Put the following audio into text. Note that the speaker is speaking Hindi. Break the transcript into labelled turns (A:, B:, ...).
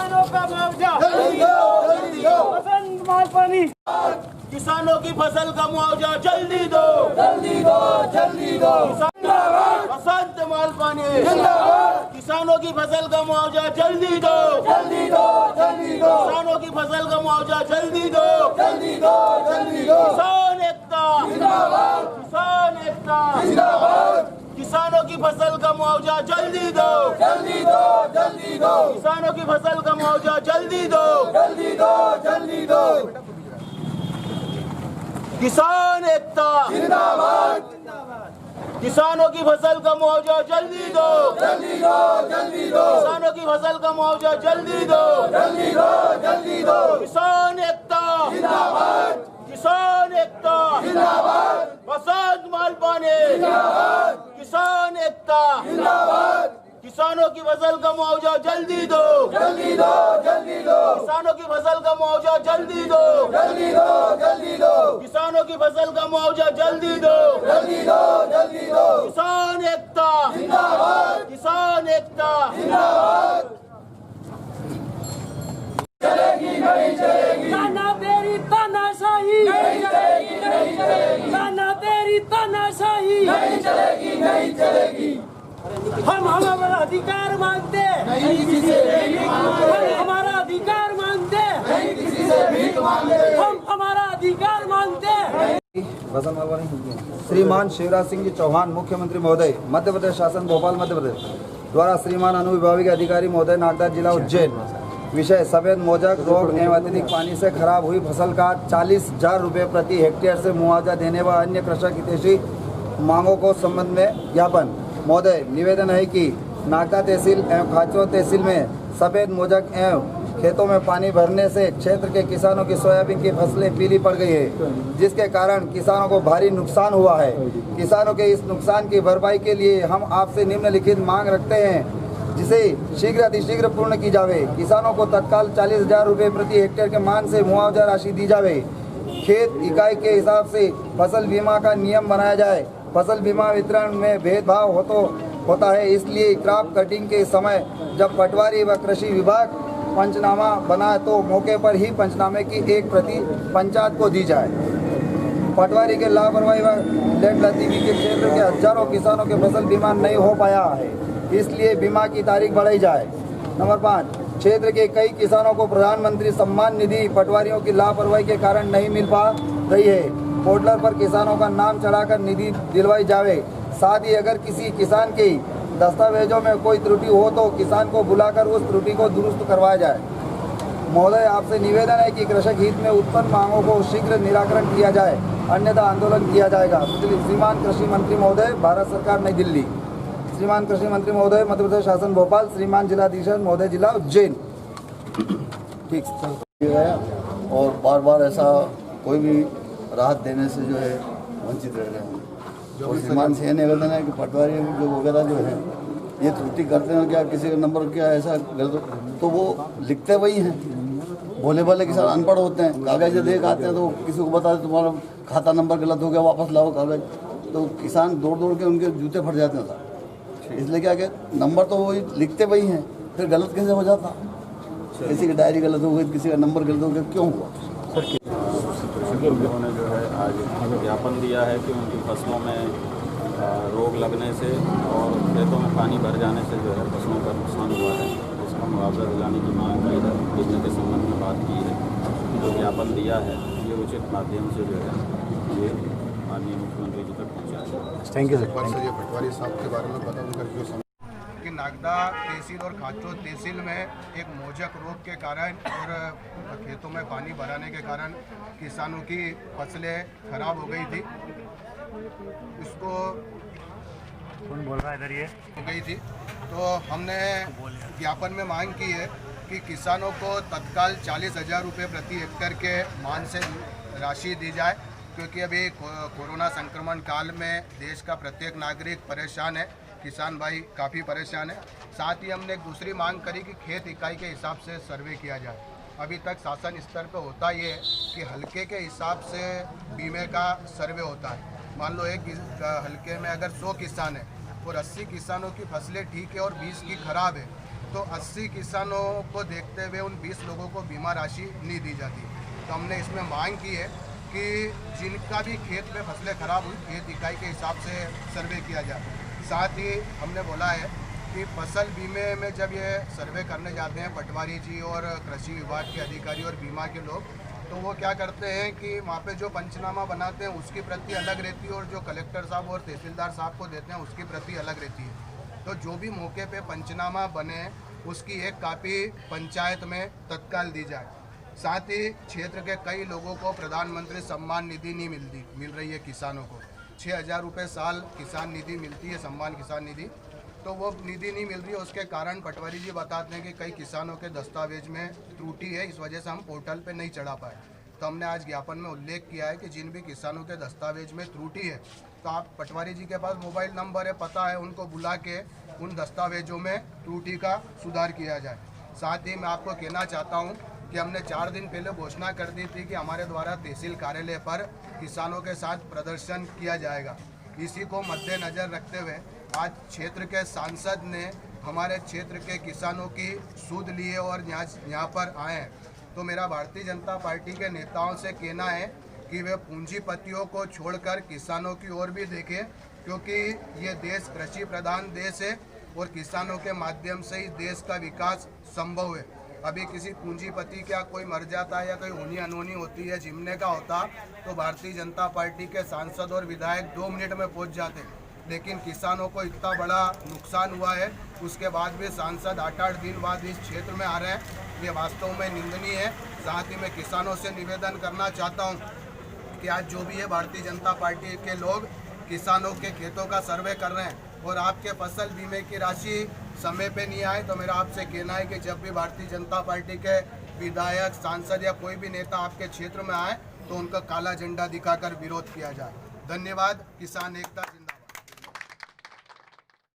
A: किसानों का मुआवजा
B: जल्दी दो, जल्दी दो।
A: बसंत मालपानी
B: किसानों की फसल का मुआवजा जल्दी दो,
C: जल्दी दो, जल्दी दो।
B: बसंत मालपानी
C: जिंदाबाद।
B: किसानों की फसल का मुआवजा जल्दी दो,
C: जल्दी दो, जल्दी दो।
B: किसानों की फसल का मुआवजा जल्दी दो,
C: जल्दी दो, जल्दी दो।
B: किसान एकता
C: जिंदाबाद,
B: किसान एकता
C: जिंदाबाद।
B: किसानों की फसल का मुआवजा जल्दी दो,
C: जल्दी दो, जल्दी दो।
B: किसानों की फसल का मुआवजा जल्दी दो,
C: जल्दी दो, जल्दी दो।
B: किसान एकता
C: जिंदाबाद।
B: किसानों की फसल का मुआवजा जल्दी दो,
C: जल्दी दो, जल्दी दो।
B: किसानों की फसल का मुआवजा जल्दी दो,
C: जल्दी दो, जल्दी दो।
B: किसान एकता
C: जिंदाबाद,
B: किसान एकता
C: जिंदाबाद।
B: बसंत मालपानी
C: जिंदाबाद,
B: किसान एकता
C: जिंदाबाद।
B: किसानों की फसल का मुआवजा जल्दी दो,
C: जल्दी दो, जल्दी दो।
B: किसानों की फसल का मुआवजा जल्दी दो,
C: जल्दी दो, जल्दी दो।
B: किसानों की फसल का मुआवजा जल्दी दो,
C: जल्दी दो, जल्दी दो।
B: किसान एकता
C: जिंदाबाद,
B: किसान एकता
C: जिंदाबाद। चलेगी नहीं चलेगी,
A: ताना तेरी तानाशाही
C: नहीं चलेगी, नहीं चलेगी,
A: ताना तेरी तानाशाही
C: नहीं चलेगी, नहीं चलेगी।
A: हम हमारा अधिकार मांगते
C: नहीं किसी से भीख मांगते,
A: हम हमारा अधिकार मांगते
C: नहीं किसी से भीख मांगते।
A: हम हमारा अधिकार मांगते
D: श्रीमान शिवराज सिंह जी चौहान मुख्यमंत्री महोदय मध्य प्रदेश शासन भोपाल मध्य प्रदेश द्वारा श्रीमान अनुविभागीय अधिकारी महोदय नागदा जिला उज्जैन विषय सफेद मोजक रोग एवं अत्यधिक पानी से खराब हुई फसल का 40,000 रुपये प्रति हेक्टेयर से मुआवजा देने व अन्य कृषक हितैषी मांगों को संबंध में ज्ञापन। महोदय निवेदन है कि नागदा तहसील एवं खाचो तहसील में सफेद मोजक एवं खेतों में पानी भरने से क्षेत्र के किसानों की सोयाबीन की फसलें पीली पड़ गई है, जिसके कारण किसानों को भारी नुकसान हुआ है। किसानों के इस नुकसान की भरपाई के लिए हम आपसे निम्नलिखित मांग रखते हैं, जिसे शीघ्र अतिशीघ्र पूर्ण की जावे। किसानों को तत्काल 40,000 रुपये प्रति हेक्टेयर के मान से मुआवजा राशि दी जावे। खेत इकाई के हिसाब से फसल बीमा का नियम बनाया जाए। फसल बीमा वितरण में भेदभाव होता है, इसलिए क्रॉप कटिंग के समय जब पटवारी व कृषि विभाग पंचनामा बनाए तो मौके पर ही पंचनामे की एक प्रति पंचायत को दी जाए। पटवारी के लापरवाही व लेटलतीफी के क्षेत्र के हजारों किसानों के फसल बीमा नहीं हो पाया है, इसलिए बीमा की तारीख बढ़ाई जाए। नंबर 5, क्षेत्र के कई किसानों को प्रधानमंत्री सम्मान निधि पटवारियों की लापरवाही के कारण नहीं मिल पा रही है। पोर्टल पर किसानों का नाम चढ़ाकर निधि दिलवाई जावे। साथ ही अगर किसी किसान के दस्तावेजों में कोई त्रुटि हो तो किसान को बुलाकर उस त्रुटि को दुरुस्त करवाया जाए। महोदय आपसे निवेदन है कि कृषक हित में उत्पन्न मांगों को शीघ्र निराकरण किया जाए, अन्यथा आंदोलन किया जाएगा। श्रीमान कृषि मंत्री महोदय भारत सरकार नई दिल्ली। श्रीमान कृषि मंत्री महोदय मध्य प्रदेश शासन भोपाल। श्रीमान जिलाधीश महोदय जिला उज्जैन। ठीक
E: है और बार बार ऐसा कोई भी राहत देने से जो है वंचित रह रहे हैं। और श्रीमान से यह निवेदन है कि पटवारी जो वगैरह जो है ये त्रुटि करते हैं, क्या किसी का नंबर क्या ऐसा गलत तो वो लिखते वही हैं। भोले भाले किसान अनपढ़ होते हैं, कागज देख आते हैं तो किसी को बता दे तुम्हारा खाता नंबर गलत हो गया, वापस लाओ कागज। तो किसान दौड़ दौड़ के उनके जूते फट जाते हैं। इसलिए क्या कहते नंबर तो वही लिखते वही हैं, फिर गलत कैसे हो जाता? किसी की डायरी गलत हो गई, किसी का नंबर गलत हो गया, क्यों हुआ?
F: उन्होंने जो है आज ज्ञापन दिया है कि उनकी फसलों में रोग लगने से और खेतों में पानी भर जाने से जो है फसलों का नुकसान हुआ है, इसका मुआवजा दिलाने की मांग की है, देने के संबंध में बात की है। जो ज्ञापन दिया है ये उचित माध्यम से जो है ये माननीय मुख्यमंत्री जी तक पहुँचा है।
D: Thank you sir.
G: ये पटवारी साहब के बारे में पता उनका जो कि नागदा तहसील और खाचो तहसील में एक मोजक रोग के कारण और खेतों में पानी भराने के कारण किसानों की फसलें खराब हो गई थी। इसको
D: कौन बोल रहा है इधर? ये
G: हो गई थी तो हमने ज्ञापन में मांग की है कि किसानों को तत्काल 40,000 रुपये प्रति हेक्टेयर के मान से राशि दी जाए, क्योंकि अभी कोरोना संक्रमण काल में देश का प्रत्येक नागरिक परेशान है, किसान भाई काफ़ी परेशान है। साथ ही हमने एक दूसरी मांग करी कि खेत इकाई के हिसाब से सर्वे किया जाए। अभी तक शासन स्तर पर होता ये है कि हल्के के हिसाब से बीमे का सर्वे होता है। मान लो एक हल्के में अगर 100 किसान है और 80 किसानों की फसलें ठीक है और 20 की खराब है, तो 80 किसानों को देखते हुए उन 20 लोगों को बीमा राशि नहीं दी जाती। तो हमने इसमें मांग की है कि जिनका भी खेत में फसलें खराब हुई खेत इकाई के हिसाब से सर्वे किया जाए। साथ ही हमने बोला है कि फसल बीमे में जब ये सर्वे करने जाते हैं पटवारी जी और कृषि विभाग के अधिकारी और बीमा के लोग, तो वो क्या करते हैं कि वहाँ पे जो पंचनामा बनाते हैं उसकी प्रति अलग रहती है और जो कलेक्टर साहब और तहसीलदार साहब को देते हैं उसकी प्रति अलग रहती है। तो जो भी मौके पे पंचनामा बने उसकी एक कापी पंचायत में तत्काल दी जाए। साथ ही क्षेत्र के कई लोगों को प्रधानमंत्री सम्मान निधि नहीं मिल रही है। किसानों को 6,000 रुपये साल किसान निधि मिलती है, सम्मान किसान निधि, तो वो निधि नहीं मिल रही है। उसके कारण पटवारी जी बताते हैं कि कई किसानों के दस्तावेज में त्रुटि है, इस वजह से हम पोर्टल पे नहीं चढ़ा पाए। तो हमने आज ज्ञापन में उल्लेख किया है कि जिन भी किसानों के दस्तावेज में त्रुटि है तो आप पटवारी जी के पास मोबाइल नंबर है, पता है, उनको बुला के उन दस्तावेजों में त्रुटि का सुधार किया जाए। साथ ही मैं आपको कहना चाहता हूँ कि हमने 4 दिन पहले घोषणा कर दी थी कि हमारे द्वारा तहसील कार्यालय पर किसानों के साथ प्रदर्शन किया जाएगा। इसी को मद्देनज़र रखते हुए आज क्षेत्र के सांसद ने हमारे क्षेत्र के किसानों की सूद ली है और यहाँ पर आए हैं। तो मेरा भारतीय जनता पार्टी के नेताओं से कहना है कि वे पूंजीपतियों को छोड़कर किसानों की ओर भी देखें, क्योंकि ये देश कृषि प्रधान देश है और किसानों के माध्यम से ही देश का विकास संभव है। अभी किसी पूंजीपति का कोई मर जाता है या कोई होनी अनहोनी होती है, जिमने का होता, तो भारतीय जनता पार्टी के सांसद और विधायक 2 मिनट में पहुंच जाते। लेकिन किसानों को इतना बड़ा नुकसान हुआ है, उसके बाद भी सांसद 8-8 दिन बाद इस क्षेत्र में आ रहे हैं, ये वास्तव में निंदनीय है। साथ ही मैं किसानों से निवेदन करना चाहता हूँ कि आज जो भी है भारतीय जनता पार्टी के लोग किसानों के खेतों का सर्वे कर रहे हैं और आपके फसल बीमे की राशि समय पे नहीं आए, तो मेरा आपसे कहना है कि जब भी भारतीय जनता पार्टी के विधायक, सांसद या कोई भी नेता आपके क्षेत्र में आए तो उनका काला झंडा दिखाकर विरोध किया जाए। धन्यवाद। किसान एकता जिंदाबाद।